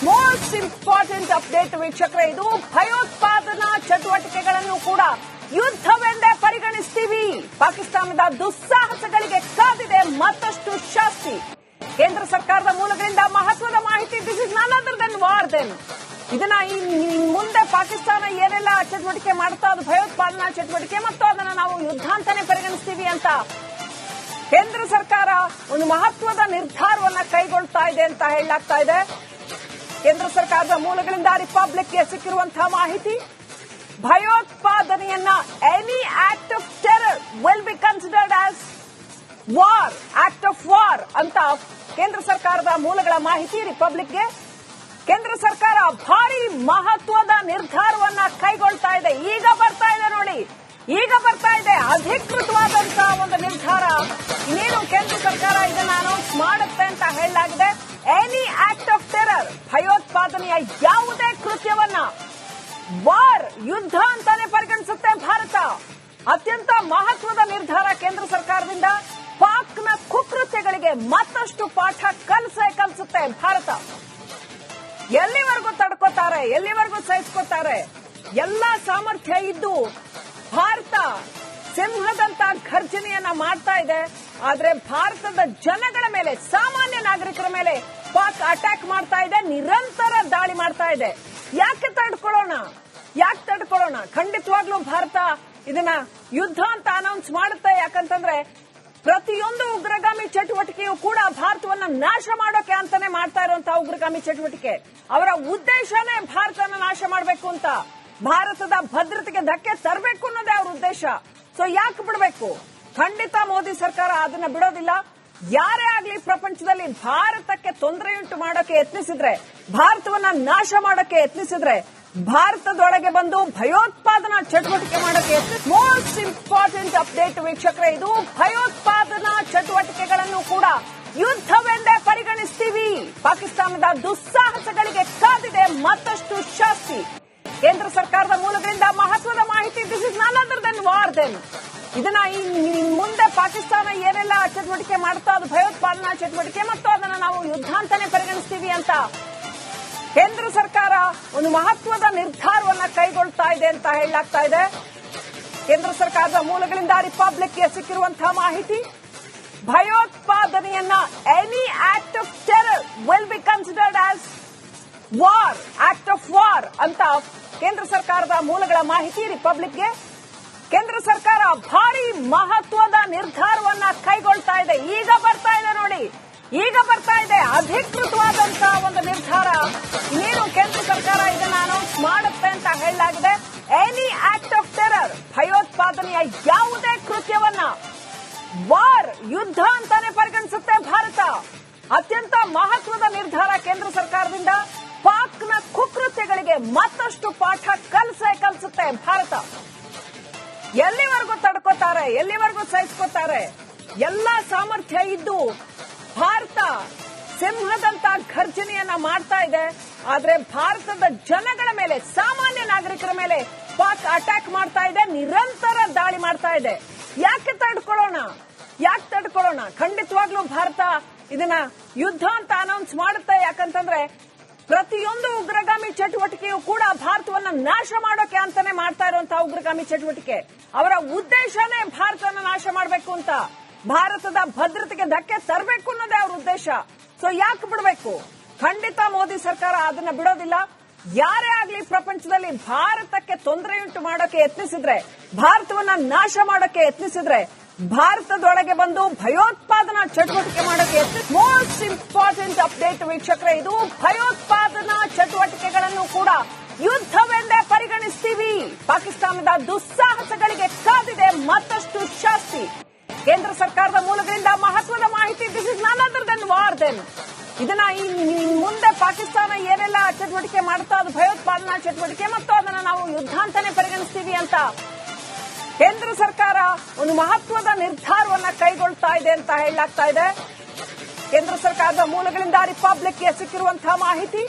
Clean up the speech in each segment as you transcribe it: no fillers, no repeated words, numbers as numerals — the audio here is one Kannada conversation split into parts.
ಮೋಸ್ಟ್ ಇಂಪಾರ್ಟೆಂಟ್ ಅಪ್ಡೇಟ್ ವೀಕ್ಷಕರೇ, ಇದು ಭಯೋತ್ಪಾದನಾ ಚಟುವಟಿಕೆಗಳನ್ನು ಕೂಡ ಯುದ್ಧವೆಂದೇ ಪರಿಗಣಿಸ್ತೀವಿ. ಪಾಕಿಸ್ತಾನದ ದುಸ್ಸಾಹಸಗಳಿಗೆ ಕಾದಿದೆ ಮತ್ತಷ್ಟು ಶಾಸ್ತಿ. ಕೇಂದ್ರ ಸರ್ಕಾರದ ಮೂಲಗಳಿಂದ ಮಹತ್ವದ ಮಾಹಿತಿ. This is none other than war then. ಇದನ್ನ ಮುಂದೆ ಪಾಕಿಸ್ತಾನ ಏನೆಲ್ಲ ಚಟುವಟಿಕೆ ಮಾಡ್ತಾ ಅದು ಭಯೋತ್ಪಾದನಾ ಚಟುವಟಿಕೆ ಮತ್ತು ಅದನ್ನ ನಾವು ಯುದ್ಧ ಅಂತಾನೆ ಪರಿಗಣಿಸ್ತೀವಿ ಅಂತ ಕೇಂದ್ರ ಸರ್ಕಾರ ಒಂದು ಮಹತ್ವದ ನಿರ್ಧಾರವನ್ನ ಕೈಗೊಳ್ತಾ ಇದೆ ಅಂತ ಹೇಳಲಾಗ್ತಾ ಇದೆ. ಕೇಂದ್ರ ಸರ್ಕಾರದ ಮೂಲಗಳಿಂದ ರಿಪಬ್ಲಿಕ್ಗೆ ಸಿಕ್ಕಿರುವಂತಹ ಮಾಹಿತಿ, ಭಯೋತ್ಪಾದನೆಯನ್ನ any act of terror will be considered as war, act of war ಅಂತ ಕೇಂದ್ರ ಸರ್ಕಾರದ ಮೂಲಗಳ ಮಾಹಿತಿ. ರಿಪಬ್ಲಿಕ್ಗೆ ಕೇಂದ್ರ ಸರ್ಕಾರ ಭಾರಿ ಮಹತ್ವದ ನಿರ್ಧಾರವನ್ನ ಕೈಗೊಳ್ತಾ ಇದೆ. ಈಗ ಬರ್ತಾ ಇದೆ ನೋಡಿ, ಈಗ ಬರ್ತಾ ಇದೆ ಅಧಿಕೃತವಾದಂತಹ ಒಂದು ನಿರ್ಧಾರ. ಇನ್ನೇನು ಕೇಂದ್ರ ಸರ್ಕಾರ ಇದನ್ನ ಅನೌನ್ಸ್ ಮಾಡುತ್ತೆ ಅಂತ ಹೇಳಲಾಗಿದೆ. ಎನಿ ಆಕ್ಟ್ ಆಫ್ ಟೆರರ್, ಭಯೋತ್ಪಾದನೆಯ ಯಾವುದೇ ಕೃತ್ಯವನ್ನ ವಾರ್, ಯುದ್ಧ ಅಂತಾನೆ ಪರಿಗಣಿಸುತ್ತೆ ಭಾರತ. ಅತ್ಯಂತ ಮಹತ್ವದ ನಿರ್ಧಾರ ಕೇಂದ್ರ ಸರ್ಕಾರದಿಂದ. ಪಾಕ್ನ ಕುಕೃತ್ಯಗಳಿಗೆ ಮತ್ತಷ್ಟು ಪಾಠ ಕಲಿಸುತ್ತೆ ಭಾರತ. ಎಲ್ಲಿವರೆಗೂ ತಡ್ಕೋತಾರೆ, ಎಲ್ಲಿವರೆಗೂ ಸಹಿಸ್ಕೋತಾರೆ? ಎಲ್ಲಾ ಸಾಮರ್ಥ್ಯ ಇದ್ದು ಭಾರತ ಸಿಂಹದಂತ ಘರ್ಜನೆಯನ್ನ ಮಾಡ್ತಾ ಇದೆ. ಆದ್ರೆ ಭಾರತದ ಜನಗಳ ಮೇಲೆ, ಸಾಮಾನ್ಯ ನಾಗರಿಕರ ಮೇಲೆ ಪಾಕ್ ಅಟ್ಯಾಕ್ ಮಾಡ್ತಾ ಇದೆ, ನಿರಂತರ ದಾಳಿ ಮಾಡ್ತಾ ಇದೆ. ಯಾಕೆ ತಡ್ಕೊಳ್ಳೋಣ, ಯಾಕೆ ತಡ್ಕೊಳ್ಳೋಣ? ಖಂಡಿತವಾಗ್ಲೂ ಭಾರತ ಇದನ್ನ ಯುದ್ಧ ಅಂತ ಅನೌನ್ಸ್ ಮಾಡುತ್ತೆ. ಯಾಕಂತಂದ್ರೆ ಪ್ರತಿಯೊಂದು ಉಗ್ರಗಾಮಿ ಚಟುವಟಿಕೆಯು ಕೂಡ ಭಾರತವನ್ನ ನಾಶ ಮಾಡೋಕೆ ಅಂತಾನೆ ಮಾಡ್ತಾ ಇರುವಂತಹ ಉಗ್ರಗಾಮಿ ಚಟುವಟಿಕೆ. ಅವರ ಉದ್ದೇಶನೇ ಭಾರತನ ನಾಶ ಮಾಡಬೇಕು ಅಂತ, ಭಾರತದ ಭದ್ರತೆಗೆ ಧಕ್ಕೆ ತರಬೇಕು ಅನ್ನೋದೇ ಅವರ ಉದ್ದೇಶ. ಸೊ ಯಾಕೆ ಬಿಡಬೇಕು? ಖಂಡಿತ ಮೋದಿ ಸರ್ಕಾರ ಅದನ್ನ ಬಿಡೋದಿಲ್ಲ. ಯಾರೇ ಆಗ್ಲಿ ಪ್ರಪಂಚದಲ್ಲಿ ಭಾರತಕ್ಕೆ ತೊಂದರೆಯುಂಟು ಮಾಡೋಕೆ ಯತ್ನಿಸಿದ್ರೆ, ಭಾರತವನ್ನ ನಾಶ ಮಾಡೋಕೆ ಯತ್ನಿಸಿದ್ರೆ, ಭಾರತದೊಳಗೆ ಬಂದು ಭಯೋತ್ಪಾದನಾ ಚಟುವಟಿಕೆ ಮಾಡೋಕೆ ಮೋಸ್ಟ್ ಇಂಪಾರ್ಟೆಂಟ್ ಅಪ್ಡೇಟ್ ವೀಕ್ಷಕರೇ, ಇದು ಭಯೋತ್ಪಾದನಾ ಚಟುವಟಿಕೆಗಳನ್ನು ಕೂಡ ಯುದ್ಧವೆಂದೇ ಪರಿಗಣಿಸ್ತೀವಿ. ಪಾಕಿಸ್ತಾನದ ದುಸ್ಸಾಹಸಗಳಿಗೆ ಕಾದಿದೆ ಮತ್ತಷ್ಟು ಶಾಸ್ತಿ. ಕೇಂದ್ರ ಸರ್ಕಾರದ ಮೂಲಗಳಿಂದ ಮಹತ್ವದ ಮಾಹಿತಿ. This is none other than war then. ಇದನ್ನ ಮುಂದೆ ಪಾಕಿಸ್ತಾನ ಏನೆಲ್ಲ ಚಟುವಟಿಕೆ ಮಾಡ್ತಾ ಅದು ಭಯೋತ್ಪಾದನಾ ಚಟುವಟಿಕೆ ಮತ್ತು ಅದನ್ನ ನಾವು ಯುದ್ಧ ಅಂತಾನೆ ಪರಿಗಣಿಸ್ತೀವಿ ಅಂತ ಕೇಂದ್ರ ಸರ್ಕಾರ ಒಂದು ಮಹತ್ವದ ನಿರ್ಧಾರವನ್ನ ಕೈಗೊಳ್ತಾ ಇದೆ ಅಂತ ಹೇಳಲಾಗ್ತಾ ಇದೆ. ಕೇಂದ್ರ ಸರ್ಕಾರದ ಮೂಲಗಳಿಂದ ರಿಪಬ್ಲಿಕ್ಗೆ ಸಿಕ್ಕಿರುವಂತಹ ಮಾಹಿತಿ, ಭಯೋತ್ಪಾದನೆಯನ್ನ any act of terror will be considered as war, act of war ಅಂತ ಕೇಂದ್ರ ಸರ್ಕಾರದ ಮೂಲಗಳ ಮಾಹಿತಿ. ರಿಪಬ್ಲಿಕ್ಗೆ ಕೇಂದ್ರ ಸರ್ಕಾರ ಭಾರಿ ಮಹತ್ವದ ನಿರ್ಧಾರವನ್ನ ಕೈಗೊಳ್ತಾ ಇದೆ. ಈಗ ಬರ್ತಾ ಇದೆ ನೋಡಿ, ಈಗ ಬರ್ತಾ ಇದೆ ಅಧಿಕೃತವಾದಂತಹ ಒಂದು ನಿರ್ಧಾರ. ಇನ್ನೇನು ಕೇಂದ್ರ ಸರ್ಕಾರ ಇದನ್ನ ಅನೌನ್ಸ್ ಮಾಡುತ್ತೆ ಅಂತ ಹೇಳಲಾಗಿದೆ. ಎನಿ ಆಕ್ಟ್ ಆಫ್ ಟೆರರ್, ಭಯೋತ್ಪಾದನೆಯ ಯಾವುದೇ ಕೃತ್ಯವನ್ನ ವಾರ್, ಯುದ್ಧ ಅಂತಾನೆ ಪರಿಗಣಿಸುತ್ತೆ ಭಾರತ. ಅತ್ಯಂತ ಮಹತ್ವದ ನಿರ್ಧಾರ ಕೇಂದ್ರ ಸರ್ಕಾರದಿಂದ. ಪಾಕ್ನ ಕುಕೃತ್ಯಗಳಿಗೆ ಮತ್ತಷ್ಟು ಪಾಠ ಕಲಿಸುತ್ತೆ ಭಾರತ. ಎಲ್ಲಿವರೆಗೂ ತಡ್ಕೋತಾರೆ, ಎಲ್ಲಿವರೆಗೂ ಸಹಿಸ್ಕೋತಾರೆ? ಎಲ್ಲಾ ಸಾಮರ್ಥ್ಯ ಇದ್ದು ಭಾರತ ಸಿಂಹದಂತ ಘರ್ಜನೆಯನ್ನ ಮಾಡ್ತಾ ಇದೆ. ಆದ್ರೆ ಭಾರತದ ಜನಗಳ ಮೇಲೆ, ಸಾಮಾನ್ಯ ನಾಗರಿಕರ ಮೇಲೆ ಪಾಕ್ ಅಟ್ಯಾಕ್ ಮಾಡ್ತಾ ಇದೆ, ನಿರಂತರ ದಾಳಿ ಮಾಡ್ತಾ ಇದೆ. ಯಾಕೆ ತಡ್ಕೊಳ್ಳೋಣ, ಯಾಕೆ ತಡ್ಕೊಳ್ಳೋಣ? ಖಂಡಿತವಾಗ್ಲೂ ಭಾರತ ಇದನ್ನ ಯುದ್ಧ ಅಂತ ಅನೌನ್ಸ್ ಮಾಡುತ್ತೆ. ಯಾಕಂತಂದ್ರೆ ಪ್ರತಿಯೊಂದು ಉಗ್ರಗಾಮಿ ಚಟುವಟಿಕೆಯು ಕೂಡ ಭಾರತವನ್ನ ನಾಶ ಮಾಡೋಕೆ ಅಂತಾನೆ ಮಾಡ್ತಾ ಇರುವಂತಹ ಉಗ್ರಗಾಮಿ ಚಟುವಟಿಕೆ. ಅವರ ಉದ್ದೇಶನೇ ಭಾರತನ ನಾಶ ಮಾಡಬೇಕು ಅಂತ, ಭಾರತದ ಭದ್ರತೆಗೆ ಧಕ್ಕೆ ತರಬೇಕು ಅನ್ನೋದೇ ಅವರ ಉದ್ದೇಶ. ಸೊ ಯಾಕೆ ಬಿಡಬೇಕು? ಖಂಡಿತ ಮೋದಿ ಸರ್ಕಾರ ಅದನ್ನ ಬಿಡೋದಿಲ್ಲ. ಯಾರೇ ಆಗ್ಲಿ ಪ್ರಪಂಚದಲ್ಲಿ ಭಾರತಕ್ಕೆ ತೊಂದರೆಯುಂಟು ಮಾಡೋಕೆ ಯತ್ನಿಸಿದ್ರೆ, ಭಾರತವನ್ನ ನಾಶ ಮಾಡೋಕೆ ಯತ್ನಿಸಿದ್ರೆ, ಭಾರತದೊಳಗೆ ಬಂದು ಭಯೋತ್ಪಾದನಾ ಚಟುವಟಿಕೆ ಮಾಡೋಕೆ ಮೋಸ್ಟ್ ಇಂಪಾರ್ಟೆಂಟ್ ಅಪ್ಡೇಟ್ ವೀಕ್ಷಕರೇ, ಇದು ಭಯೋತ್ಪಾದನಾ ಚಟುವಟಿಕೆಗಳನ್ನು ಕೂಡ ಯುದ್ಧವೆಂದೇ ಪರಿಗಣಿಸ್ತೀವಿ. ಪಾಕಿಸ್ತಾನದ ದುಸ್ಸಾಹಸಗಳಿಗೆ ಕಾದಿದೆ ಮತ್ತಷ್ಟು ಶಾಸ್ತಿ. ಕೇಂದ್ರ ಸರ್ಕಾರದ ಮೂಲಗಳಿಂದ ಮಹತ್ವದ ಮಾಹಿತಿ. This is none other than war then. ಇದನ್ನ ಮುಂದೆ ಪಾಕಿಸ್ತಾನ ಏನೆಲ್ಲ ಚಟುವಟಿಕೆ ಮಾಡ್ತಾ ಅದು ಭಯೋತ್ಪಾದನಾ ಚಟುವಟಿಕೆ ಮತ್ತು ಅದನ್ನ ನಾವು ಯುದ್ಧ ಅಂತಾನೆ ಪರಿಗಣಿಸ್ತೀವಿ ಅಂತ ಕೇಂದ್ರ ಸರ್ಕಾರ ಒಂದು ಮಹತ್ವದ ನಿರ್ಧಾರವನ್ನ ಕೈಗೊಳ್ತಾ ಇದೆ ಅಂತ ಹೇಳಲಾಗ್ತಾ ಇದೆ. ಕೇಂದ್ರ ಸರ್ಕಾರದ ಮೂಲಗಳಿಂದ ರಿಪಬ್ಲಿಕ್ಗೆ ಸಿಕ್ಕಿರುವಂತಹ ಮಾಹಿತಿ,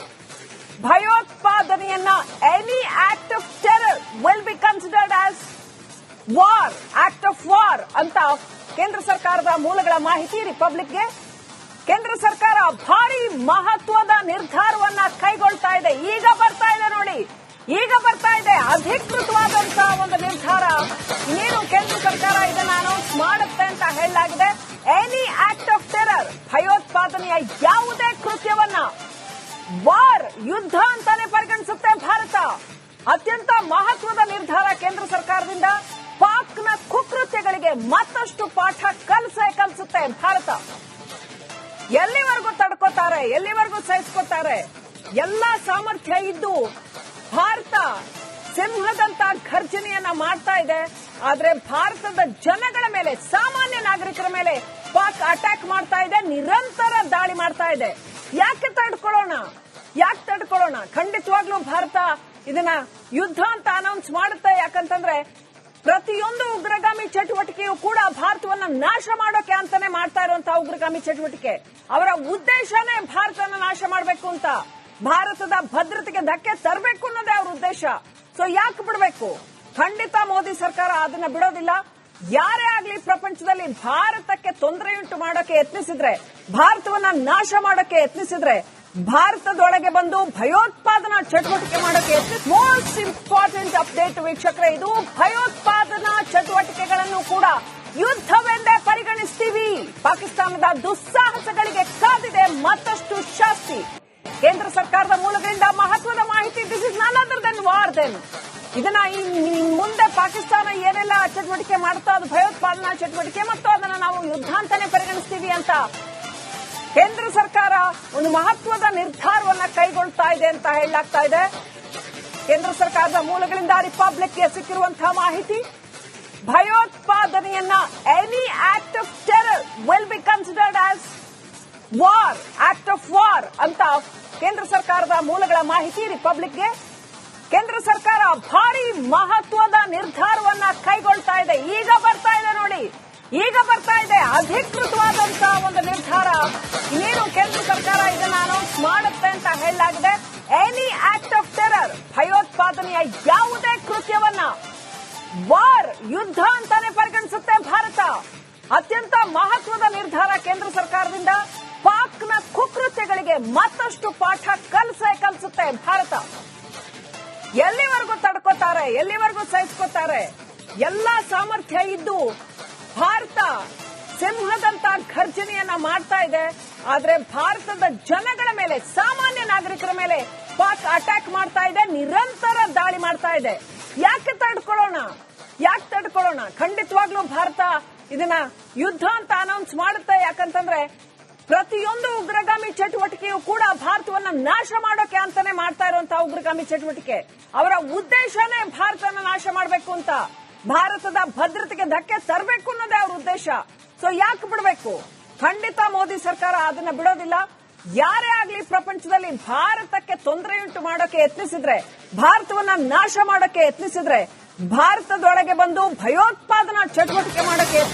ಭಯೋತ್ಪಾದನೆಯನ್ನ any act of terror will be considered as war, act of war ಅಂತ ಕೇಂದ್ರ ಸರ್ಕಾರದ ಮೂಲಗಳ ಮಾಹಿತಿ. ರಿಪಬ್ಲಿಕ್ಗೆ ಕೇಂದ್ರ ಸರ್ಕಾರ ಭಾರಿ ಮಹತ್ವದ ನಿರ್ಧಾರವನ್ನ ಕೈಗೊಳ್ಳುತ್ತಿದೆ. ವಾರ್, ಯುದ್ಧ ಅಂತಾನೆ ಪರಿಗಣಿಸುತ್ತೆ ಭಾರತ. ಅತ್ಯಂತ ಮಹತ್ವದ ನಿರ್ಧಾರ ಕೇಂದ್ರ ಸರ್ಕಾರದಿಂದ. ಪಾಕ್ನ ಕುಕೃತ್ಯಗಳಿಗೆ ಮತ್ತಷ್ಟು ಪಾಠ ಕಲಿಸುತ್ತೆ ಭಾರತ. ಎಲ್ಲಿವರೆಗೂ ತಡ್ಕೋತಾರೆ, ಎಲ್ಲಿವರೆಗೂ ಸಹಿಸ್ಕೋತಾರೆ? ಎಲ್ಲಾ ಸಾಮರ್ಥ್ಯ ಇದ್ದು ಭಾರತ ಸಿಂಹದಂತ ಘರ್ಜನೆಯನ್ನ ಮಾಡ್ತಾ ಇದೆ. ಆದ್ರೆ ಭಾರತದ ಜನಗಳ ಮೇಲೆ, ಸಾಮಾನ್ಯ ನಾಗರಿಕರ ಮೇಲೆ ಪಾಕ್ ಅಟ್ಯಾಕ್ ಮಾಡ್ತಾ ಇದೆ, ನಿರಂತರ ದಾಳಿ ಮಾಡ್ತಾ ಇದೆ. ಯಾಕೆ ತಡ್ಕೊಳ್ಳೋಣ? ಖಂಡಿತವಾಗ್ಲೂ ಭಾರತ ಇದನ್ನ ಯುದ್ಧ ಅಂತ ಅನೌನ್ಸ್ ಮಾಡುತ್ತೆ. ಯಾಕಂತಂದ್ರೆ ಪ್ರತಿಯೊಂದು ಉಗ್ರಗಾಮಿ ಚಟುವಟಿಕೆಯು ಕೂಡ ಭಾರತವನ್ನ ನಾಶ ಮಾಡೋಕೆ ಅಂತಾನೆ ಮಾಡ್ತಾ ಇರುವಂತಹ ಉಗ್ರಗಾಮಿ ಚಟುವಟಿಕೆ. ಅವರ ಉದ್ದೇಶನೇ ಭಾರತನ ನಾಶ ಮಾಡಬೇಕು ಅಂತ, ಭಾರತದ ಭದ್ರತೆಗೆ ಧಕ್ಕೆ ತರಬೇಕು ಅನ್ನೋದೇ ಅವರ ಉದ್ದೇಶ. ಸೊ ಯಾಕೆ ಬಿಡಬೇಕು? ಖಂಡಿತ ಮೋದಿ ಸರ್ಕಾರ ಅದನ್ನ ಬಿಡೋದಿಲ್ಲ. ಯಾರೇ ಆಗ್ಲಿ ಪ್ರಪಂಚದಲ್ಲಿ ಭಾರತಕ್ಕೆ ತೊಂದರೆಯುಂಟು ಮಾಡೋಕೆ ಯತ್ನಿಸಿದ್ರೆ, ಭಾರತವನ್ನ ನಾಶ ಮಾಡೋಕೆ ಯತ್ನಿಸಿದ್ರೆ, ಭಾರತದೊಳಗೆ ಬಂದು ಭಯೋತ್ಪಾದನಾ ಚಟುವಟಿಕೆ ಮಾಡೋಕೆ ಮೋಸ್ಟ್ ಇಂಪಾರ್ಟೆಂಟ್ ಅಪ್ಡೇಟ್ ವೀಕ್ಷಕರೇ, ಇದು ಭಯೋತ್ಪಾದನಾ ಚಟುವಟಿಕೆಗಳನ್ನು ಕೂಡ ಯುದ್ಧವೆಂದೇ ಪರಿಗಣಿಸ್ತೀವಿ. ಪಾಕಿಸ್ತಾನದ ದುಸ್ಸಾಹಸಗಳಿಗೆ ಕಾದಿದೆ ಮತ್ತಷ್ಟು ಶಾಸ್ತಿ. ಕೇಂದ್ರ ಸರ್ಕಾರದ ಮೂಲಗಳಿಂದ ಮಹತ್ವದ ಮಾಹಿತಿ. This is none other than war. Then ಇದನ್ನ ಮುಂದೆ ಪಾಕಿಸ್ತಾನ ಏನೆಲ್ಲ ಚಟುವಟಿಕೆ ಮಾಡುತ್ತೋ ಅದು ಭಯೋತ್ಪಾದನಾ ಚಟುವಟಿಕೆ ಮತ್ತು ಅದನ್ನ ನಾವು ಯುದ್ಧ ಅಂತಾನೆ ಪರಿಗಣಿಸ್ತೀವಿ ಅಂತ ಕೇಂದ್ರ ಸರ್ಕಾರ ಒಂದು ಮಹತ್ವದ ನಿರ್ಧಾರವನ್ನ ಕೈಗೊಳ್ತಾ ಇದೆ ಅಂತ ಹೇಳಲಾಗ್ತಾ ಇದೆ. ಕೇಂದ್ರ ಸರ್ಕಾರದ ಮೂಲಗಳಿಂದ ರಿಪಬ್ಲಿಕ್ಗೆ ಸಿಕ್ಕಿರುವಂತಹ ಮಾಹಿತಿ, ಭಯೋತ್ಪಾದನೆಯನ್ನ any act of terror will be considered as war, act of war ಅಂತ ಕೇಂದ್ರ ಸರ್ಕಾರದ ಮೂಲಗಳ ಮಾಹಿತಿ ರಿಪಬ್ಲಿಕ್ಗೆ. ಕೇಂದ್ರ ಸರ್ಕಾರ ಭಾರಿ ಮಹತ್ವದ ನಿರ್ಧಾರವನ್ನ ಕೈಗೊಳ್ತಾ ಇದೆ. ಈಗ ಬರ್ತಾ ಇದೆ ಅಧಿಕೃತವಾದಂತಹ ಒಂದು ನಿರ್ಧಾರ. ಇನ್ನೇನು ಕೇಂದ್ರ ಸರ್ಕಾರ ಇದನ್ನ ಅನೌನ್ಸ್ ಮಾಡುತ್ತೆ ಅಂತ ಹೇಳಲಾಗಿದೆ. ಎನಿ ಆಕ್ಟ್ ಆಫ್ ಟೆರರ್, ಭಯೋತ್ಪಾದನೆಯ ಯಾವುದೇ ಕೃತ್ಯವನ್ನ ವಾರ್, ಯುದ್ಧ ಅಂತಾನೆ ಪರಿಗಣಿಸುತ್ತೆ ಭಾರತ. ಅತ್ಯಂತ ಮಹತ್ವದ ನಿರ್ಧಾರ ಕೇಂದ್ರ ಸರ್ಕಾರದಿಂದ. ಪಾಕ್ನ ಕುಕೃತ್ಯಗಳಿಗೆ ಮತ್ತಷ್ಟು ಪಾಠ ಕಲಿಸುತ್ತೆ ಭಾರತ. ಎಲ್ಲಿವರೆಗೂ ತಡ್ಕೋತಾರೆ, ಎಲ್ಲಿವರೆಗೂ ಸಹಿಸ್ಕೋತಾರೆ? ಎಲ್ಲಾ ಸಾಮರ್ಥ್ಯ ಇದ್ದು ಭಾರತ ಸಿಂಹದಂತ ಘರ್ಜನೆಯನ್ನ ಮಾಡ್ತಾ ಇದೆ. ಆದ್ರೆ ಭಾರತದ ಜನಗಳ ಮೇಲೆ, ಸಾಮಾನ್ಯ ನಾಗರಿಕರ ಮೇಲೆ ಪಾಕ್ ಅಟ್ಯಾಕ್ ಮಾಡ್ತಾ ಇದೆ, ನಿರಂತರ ದಾಳಿ ಮಾಡ್ತಾ ಇದೆ. ಯಾಕೆ ತಡ್ಕೊಳ್ಳೋಣ? ಖಂಡಿತವಾಗ್ಲೂ ಭಾರತ ಇದನ್ನ ಯುದ್ಧ ಅಂತ ಅನೌನ್ಸ್ ಮಾಡುತ್ತೆ. ಯಾಕಂತಂದ್ರೆ ಪ್ರತಿಯೊಂದು ಉಗ್ರಗಾಮಿ ಚಟುವಟಿಕೆಯು ಕೂಡ ಭಾರತವನ್ನ ನಾಶ ಮಾಡೋಕೆ ಅಂತಾನೆ ಮಾಡ್ತಾ ಇರುವಂತಹ ಉಗ್ರಗಾಮಿ ಚಟುವಟಿಕೆ. ಅವರ ಉದ್ದೇಶನೇ ಭಾರತನ ನಾಶ ಮಾಡಬೇಕು ಅಂತ, ಭಾರತದ ಭದ್ರತೆಗೆ ಧಕ್ಕೆ ತರಬೇಕು ಅನ್ನೋದೇ ಅವರ ಉದ್ದೇಶ. ಸೊ ಯಾಕೆ ಬಿಡಬೇಕು? ಖಂಡಿತ ಮೋದಿ ಸರ್ಕಾರ ಅದನ್ನ ಬಿಡೋದಿಲ್ಲ. ಯಾರೇ ಆಗ್ಲಿ ಪ್ರಪಂಚದಲ್ಲಿ ಭಾರತಕ್ಕೆ ತೊಂದರೆಯುಂಟು ಮಾಡೋಕೆ ಯತ್ನಿಸಿದ್ರೆ, ಭಾರತವನ್ನ ನಾಶ ಮಾಡೋಕೆ ಯತ್ನಿಸಿದ್ರೆ, ಭಾರತದೊಳಗೆ ಬಂದು ಭಯೋತ್ಪಾದನಾ ಚಟುವಟಿಕೆ ಮಾಡೋಕೆ